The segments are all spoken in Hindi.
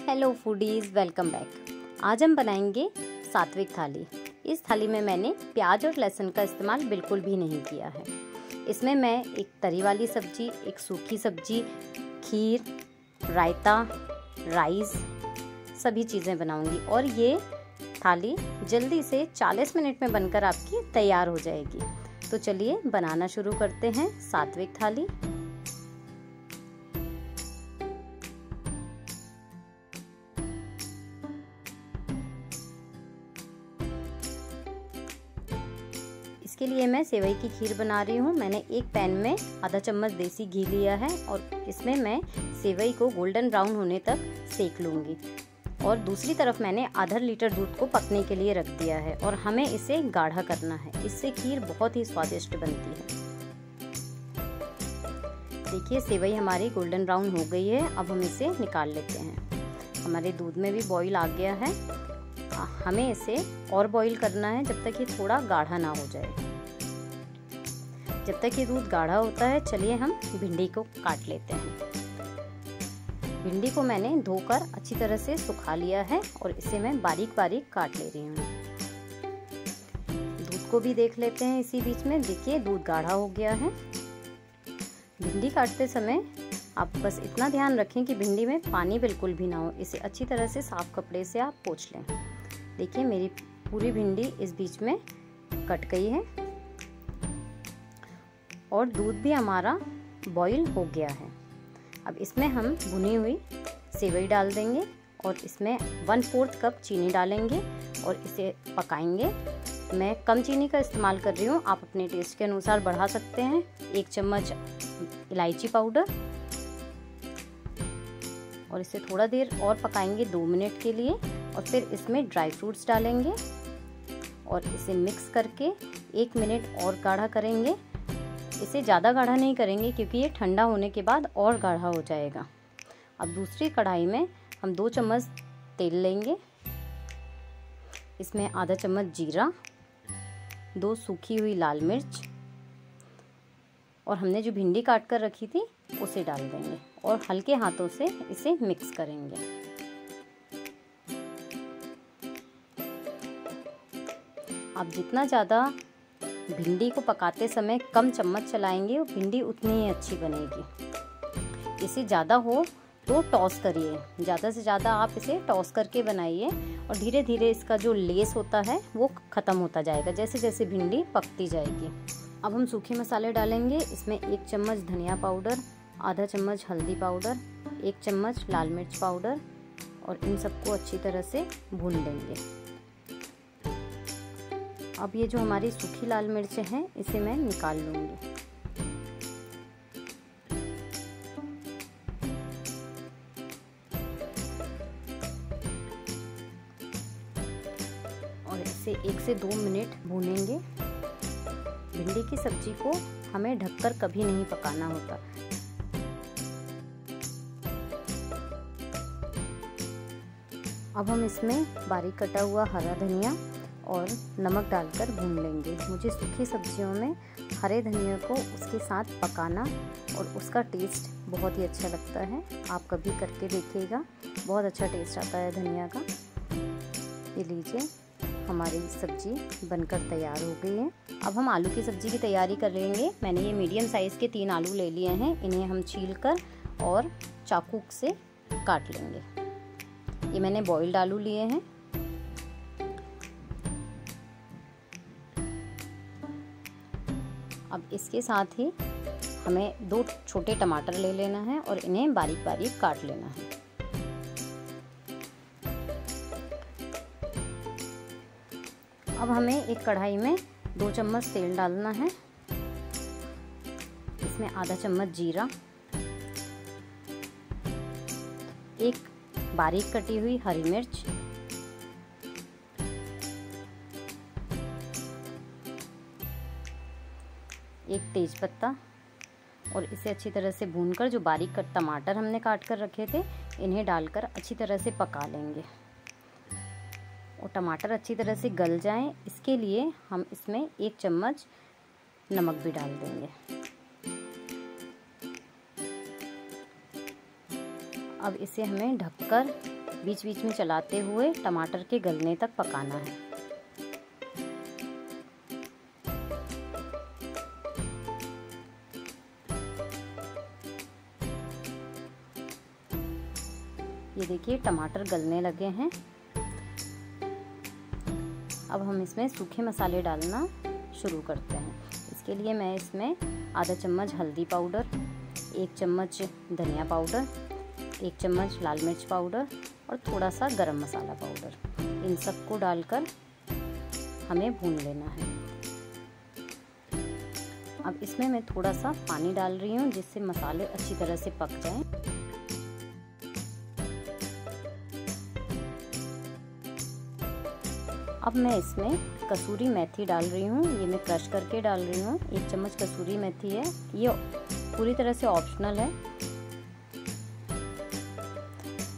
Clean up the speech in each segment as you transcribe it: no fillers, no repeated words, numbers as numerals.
Hello foodies, welcome back. आज हम बनाएंगे सात्विक थाली। इस थाली में मैंने प्याज और लहसुन का इस्तेमाल बिल्कुल भी नहीं किया है। इसमें मैं एक तरी वाली सब्जी, एक सूखी सब्जी, खीर, रायता, राइस सभी चीज़ें बनाऊंगी और ये थाली जल्दी से 40 मिनट में बनकर आपकी तैयार हो जाएगी। तो चलिए बनाना शुरू करते हैं सात्विक थाली। इसके लिए मैं सेवई की खीर बना रही हूँ। मैंने एक पैन में आधा चम्मच देसी घी लिया है और इसमें मैं सेवई को गोल्डन ब्राउन होने तक सेक लूँगी। और दूसरी तरफ मैंने आधा लीटर दूध को पकने के लिए रख दिया है और हमें इसे गाढ़ा करना है। इससे खीर बहुत ही स्वादिष्ट बनती है। देखिए सेवई हमारी गोल्डन ब्राउन हो गई है। अब हम इसे निकाल लेते हैं। हमारे दूध में भी बॉईल आ गया है। हमें इसे और बॉईल करना है जब तक ये थोड़ा गाढ़ा ना हो जाए। जब तक ये दूध गाढ़ा होता है चलिए हम भिंडी को काट लेते हैं। भिंडी को मैंने धोकर अच्छी तरह से सुखा लिया है और इसे मैं बारीक बारीक काट ले रही हूँ। दूध को भी देख लेते हैं इसी बीच में। देखिए दूध गाढ़ा हो गया है। भिंडी काटते समय आप बस इतना ध्यान रखें कि भिंडी में पानी बिल्कुल भी ना हो। इसे अच्छी तरह से साफ कपड़े से आप पोंछ लें। देखिए मेरी पूरी भिंडी इस बीच में कट गई है और दूध भी हमारा बॉईल हो गया है। अब इसमें हम भुनी हुई सेवई डाल देंगे और इसमें 1/4 कप चीनी डालेंगे और इसे पकाएंगे। मैं कम चीनी का इस्तेमाल कर रही हूँ, आप अपने टेस्ट के अनुसार बढ़ा सकते हैं। 1 चम्मच इलायची पाउडर और इसे थोड़ा देर और पकाएंगे 2 मिनट के लिए और फिर इसमें ड्राई फ्रूट्स डालेंगे और इसे मिक्स करके 1 मिनट और गाढ़ा करेंगे। इसे ज़्यादा गाढ़ा नहीं करेंगे क्योंकि ये ठंडा होने के बाद और गाढ़ा हो जाएगा। अब दूसरी कढ़ाई में हम 2 चम्मच तेल लेंगे। इसमें आधा चम्मच जीरा, 2 सूखी हुई लाल मिर्च और हमने जो भिंडी काट कर रखी थी उसे डाल देंगे और हल्के हाथों से इसे मिक्स करेंगे। आप जितना ज़्यादा भिंडी को पकाते समय कम चम्मच चलाएंगे भिंडी उतनी ही अच्छी बनेगी। इसे ज़्यादा हो तो टॉस करिए, ज़्यादा से ज़्यादा आप इसे टॉस करके बनाइए और धीरे धीरे इसका जो लेस होता है वो ख़त्म होता जाएगा जैसे जैसे भिंडी पकती जाएगी। अब हम सूखे मसाले डालेंगे। इसमें 1 चम्मच धनिया पाउडर, आधा चम्मच हल्दी पाउडर, 1 चम्मच लाल मिर्च पाउडर और इन सबको अच्छी तरह से भून लेंगे। अब ये जो हमारी सूखी लाल मिर्चें हैं इसे मैं निकाल लूँगी। और इसे 1 से 2 मिनट भूनेंगे। भिंडी की सब्जी को हमें ढककर कभी नहीं पकाना होता। अब हम इसमें बारीक कटा हुआ हरा धनिया और नमक डालकर भून लेंगे। मुझे सूखी सब्जियों में हरे धनिया को उसके साथ पकाना और उसका टेस्ट बहुत ही अच्छा लगता है। आप कभी करके देखिएगा, बहुत अच्छा टेस्ट आता है धनिया का। ये लीजिए हमारी सब्जी बनकर तैयार हो गई है। अब हम आलू की सब्ज़ी की तैयारी कर लेंगे। मैंने ये मीडियम साइज़ के 3 आलू ले लिए हैं। इन्हें हम छीलकर और चाकू से काट लेंगे। ये मैंने बॉइल्ड आलू लिए हैं। अब इसके साथ ही हमें 2 छोटे टमाटर ले लेना है और इन्हें बारीक बारीक काट लेना है। अब हमें एक कढ़ाई में 2 चम्मच तेल डालना है। इसमें आधा चम्मच जीरा, 1 बारीक कटी हुई हरी मिर्च, 1 तेज़पत्ता और इसे अच्छी तरह से भूनकर जो बारीक कट टमाटर हमने काट कर रखे थे इन्हें डालकर अच्छी तरह से पका लेंगे और टमाटर अच्छी तरह से गल जाएं इसके लिए हम इसमें 1 चम्मच नमक भी डाल देंगे। अब इसे हमें ढककर बीच बीच में चलाते हुए टमाटर के गलने तक पकाना है। ये देखिए टमाटर गलने लगे हैं। अब हम इसमें सूखे मसाले डालना शुरू करते हैं। इसके लिए मैं इसमें आधा चम्मच हल्दी पाउडर, 1 चम्मच धनिया पाउडर, 1 चम्मच लाल मिर्च पाउडर और थोड़ा सा गरम मसाला पाउडर, इन सबको डालकर हमें भून लेना है। अब इसमें मैं थोड़ा सा पानी डाल रही हूँ जिससे मसाले अच्छी तरह से पक जाएं। अब मैं इसमें कसूरी मेथी डाल रही हूँ। ये मैं क्रश करके डाल रही हूँ। 1 चम्मच कसूरी मेथी है। ये पूरी तरह से ऑप्शनल है।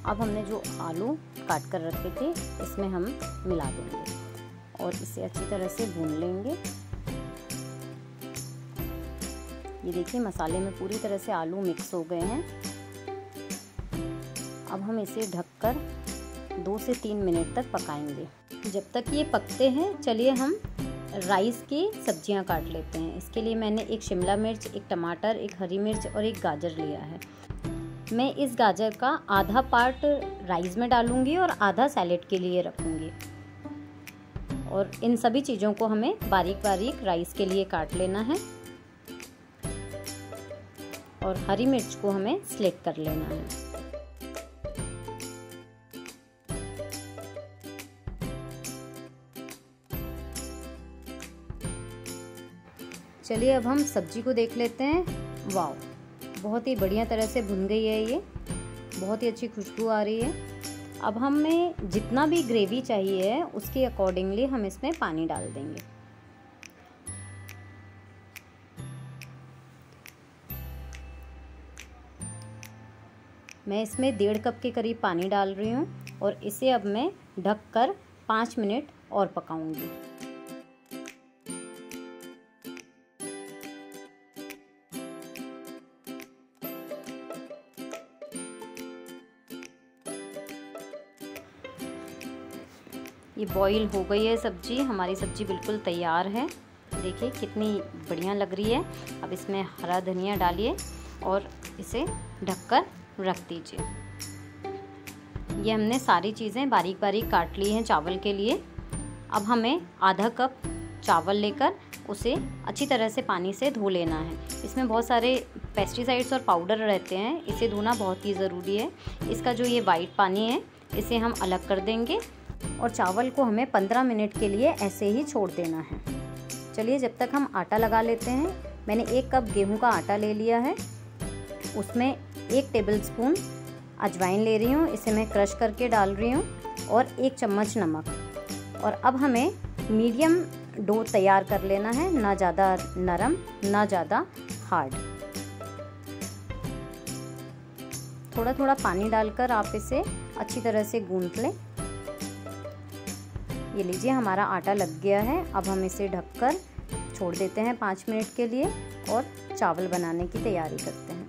अब हमने जो आलू काट कर रखे थे इसमें हम मिला देंगे और इसे अच्छी तरह से भून लेंगे। ये देखिए मसाले में पूरी तरह से आलू मिक्स हो गए हैं। अब हम इसे ढककर 2 से 3 मिनट तक पकाएंगे। जब तक ये पकते हैं चलिए हम राइस की सब्जियां काट लेते हैं। इसके लिए मैंने 1 शिमला मिर्च, 1 टमाटर, 1 हरी मिर्च और 1 गाजर लिया है। मैं इस गाजर का आधा पार्ट राइस में डालूंगी और आधा सैलेड के लिए रखूंगी। और इन सभी चीज़ों को हमें बारीक बारीक राइस के लिए काट लेना है और हरी मिर्च को हमें स्लिट कर लेना है। चलिए अब हम सब्जी को देख लेते हैं। वाव, बहुत ही बढ़िया तरह से भुन गई है। ये बहुत ही अच्छी खुशबू आ रही है। अब हमें जितना भी ग्रेवी चाहिए उसके अकॉर्डिंगली हम इसमें पानी डाल देंगे। मैं इसमें 1.5 कप के करीब पानी डाल रही हूँ और इसे अब मैं ढककर 5 मिनट और पकाऊंगी। ये बॉईल हो गई है सब्जी। हमारी सब्जी बिल्कुल तैयार है। देखिए कितनी बढ़िया लग रही है। अब इसमें हरा धनिया डालिए और इसे ढककर रख दीजिए। ये हमने सारी चीज़ें बारीक बारीक काट ली हैं चावल के लिए। अब हमें आधा कप चावल लेकर उसे अच्छी तरह से पानी से धो लेना है। इसमें बहुत सारे पेस्टिसाइड्स और पाउडर रहते हैं, इसे धोना बहुत ही ज़रूरी है। इसका जो ये वाइट पानी है इसे हम अलग कर देंगे और चावल को हमें 15 मिनट के लिए ऐसे ही छोड़ देना है। चलिए जब तक हम आटा लगा लेते हैं। मैंने 1 कप गेहूं का आटा ले लिया है। उसमें 1 टेबलस्पून अजवाइन ले रही हूँ, इसे मैं क्रश करके डाल रही हूँ और 1 चम्मच नमक। और अब हमें मीडियम डो तैयार कर लेना है, ना ज़्यादा नरम ना ज़्यादा हार्ड। थोड़ा थोड़ा पानी डालकर आप इसे अच्छी तरह से गूंथ लें। ये लीजिए हमारा आटा लग गया है। अब हम इसे ढककर छोड़ देते हैं 5 मिनट के लिए और चावल बनाने की तैयारी करते हैं।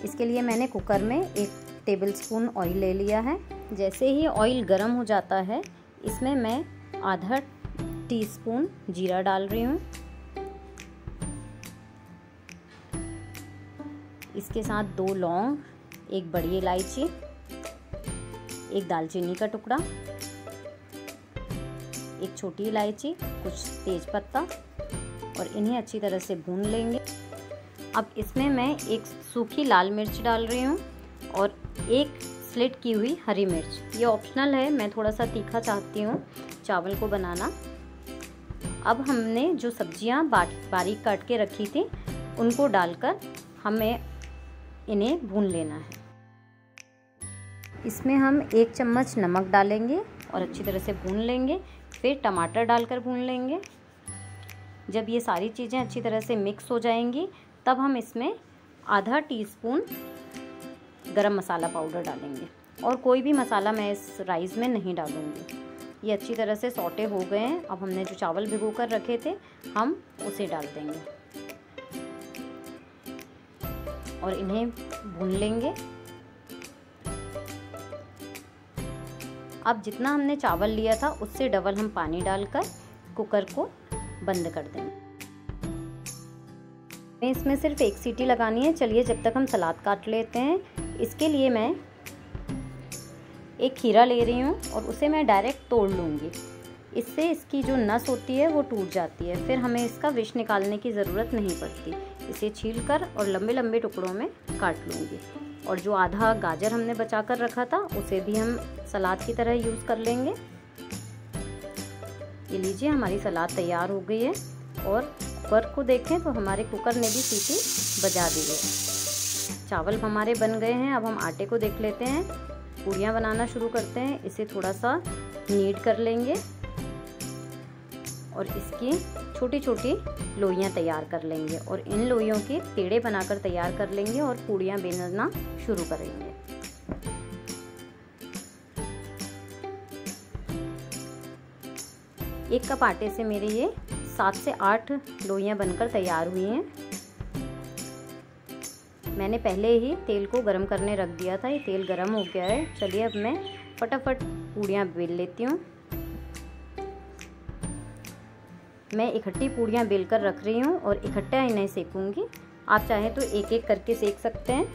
इसके लिए मैंने कुकर में 1 टेबलस्पून ऑयल ले लिया है। जैसे ही ऑयल गर्म हो जाता है इसमें मैं आधा टीस्पून जीरा डाल रही हूँ। इसके साथ 2 लौंग, 1 बड़ी इलायची, 1 दालचीनी का टुकड़ा, 1 छोटी इलायची, कुछ तेज पत्ता और इन्हें अच्छी तरह से भून लेंगे। अब इसमें मैं 1 सूखी लाल मिर्च डाल रही हूँ और 1 स्लिट की हुई हरी मिर्च। ये ऑप्शनल है, मैं थोड़ा सा तीखा चाहती हूँ चावल को बनाना। अब हमने जो सब्जियाँ बारीक काट के रखी थी उनको डालकर हमें इन्हें भून लेना है। इसमें हम 1 चम्मच नमक डालेंगे और अच्छी तरह से भून लेंगे। फिर टमाटर डालकर भून लेंगे। जब ये सारी चीज़ें अच्छी तरह से मिक्स हो जाएंगी तब हम इसमें आधा टीस्पून गरम मसाला पाउडर डालेंगे और कोई भी मसाला मैं इस राइस में नहीं डालूँगी। ये अच्छी तरह से सौटे हो गए हैं। अब हमने जो चावल भिगो कर रखे थे हम उसे डाल देंगे। और इन्हें भून लेंगे। अब जितना हमने चावल लिया था उससे डबल हम पानी डालकर कुकर को बंद कर देंगे। इसमें सिर्फ 1 सीटी लगानी है। चलिए जब तक हम सलाद काट लेते हैं। इसके लिए मैं एक खीरा ले रही हूँ और उसे मैं डायरेक्ट तोड़ लूँगी। इससे इसकी जो नस होती है वो टूट जाती है, फिर हमें इसका विष निकालने की ज़रूरत नहीं पड़ती। इसे छीलकर और लंबे लंबे टुकड़ों में काट लूँगी। और जो आधा गाजर हमने बचा कर रखा था उसे भी हम सलाद की तरह यूज़ कर लेंगे। ये लीजिए हमारी सलाद तैयार हो गई है। और कुकर को देखें तो हमारे कुकर ने भी सीटी बजा दी है। चावल हमारे बन गए हैं। अब हम आटे को देख लेते हैं। पूड़ियाँ बनाना शुरू करते हैं। इसे थोड़ा सा नीड कर लेंगे और इसकी छोटी छोटी लोइयाँ तैयार कर लेंगे और इन लोइयों के पेड़े बनाकर तैयार कर लेंगे और पूड़ियाँ बेलना शुरू करेंगे। एक कप आटे से मेरे ये 7 से 8 लोइयाँ बनकर तैयार हुई हैं। मैंने पहले ही तेल को गरम करने रख दिया था। ये तेल गरम हो गया है। चलिए अब मैं फटाफट पूड़ियाँ बेल लेती हूँ। मैं इकट्ठी पूड़ियाँ बेलकर रख रही हूँ और इकट्ठा इन्हें सेकूंगी। आप चाहें तो एक एक करके सेक सकते हैं।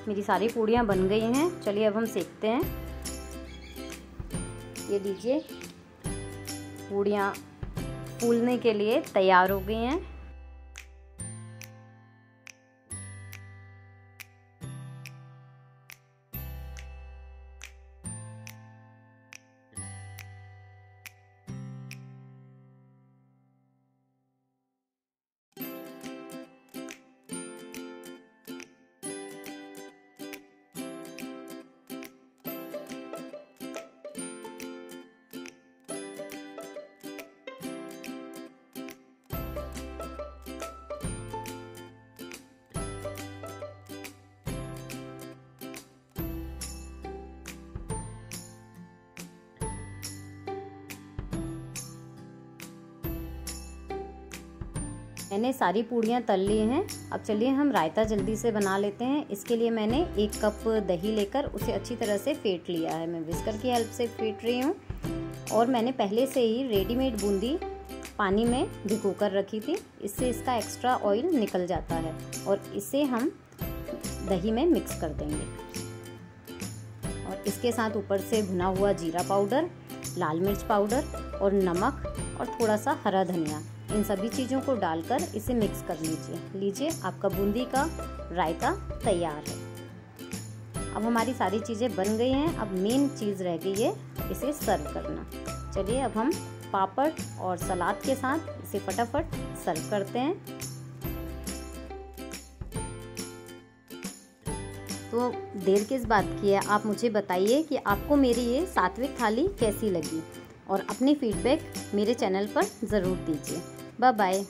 मेरी सारी पूड़ियाँ बन गई हैं। चलिए अब हम सेकते हैं। ये लीजिए पूड़ियाँ फूलने के लिए तैयार हो गई हैं। मैंने सारी पूड़ियाँ तल ली हैं। अब चलिए हम रायता जल्दी से बना लेते हैं। इसके लिए मैंने 1 कप दही लेकर उसे अच्छी तरह से फेंट लिया है। मैं विस्कर की हेल्प से फेंट रही हूँ। और मैंने पहले से ही रेडीमेड बूंदी पानी में भिगो कर रखी थी। इससे इसका एक्स्ट्रा ऑयल निकल जाता है और इसे हम दही में मिक्स कर देंगे। और इसके साथ ऊपर से भुना हुआ जीरा पाउडर, लाल मिर्च पाउडर और नमक और थोड़ा सा हरा धनिया, इन सभी चीज़ों को डालकर इसे मिक्स कर लीजिए। आपका बूंदी का रायता तैयार है। अब हमारी सारी चीज़ें बन गई हैं। अब मेन चीज़ रह गई है इसे सर्व करना। चलिए अब हम पापड़ और सलाद के साथ इसे फटाफट सर्व करते हैं। तो देर किस बात की है, आप मुझे बताइए कि आपको मेरी ये सात्विक थाली कैसी लगी और अपनी फीडबैक मेरे चैनल पर ज़रूर दीजिए। Bye bye.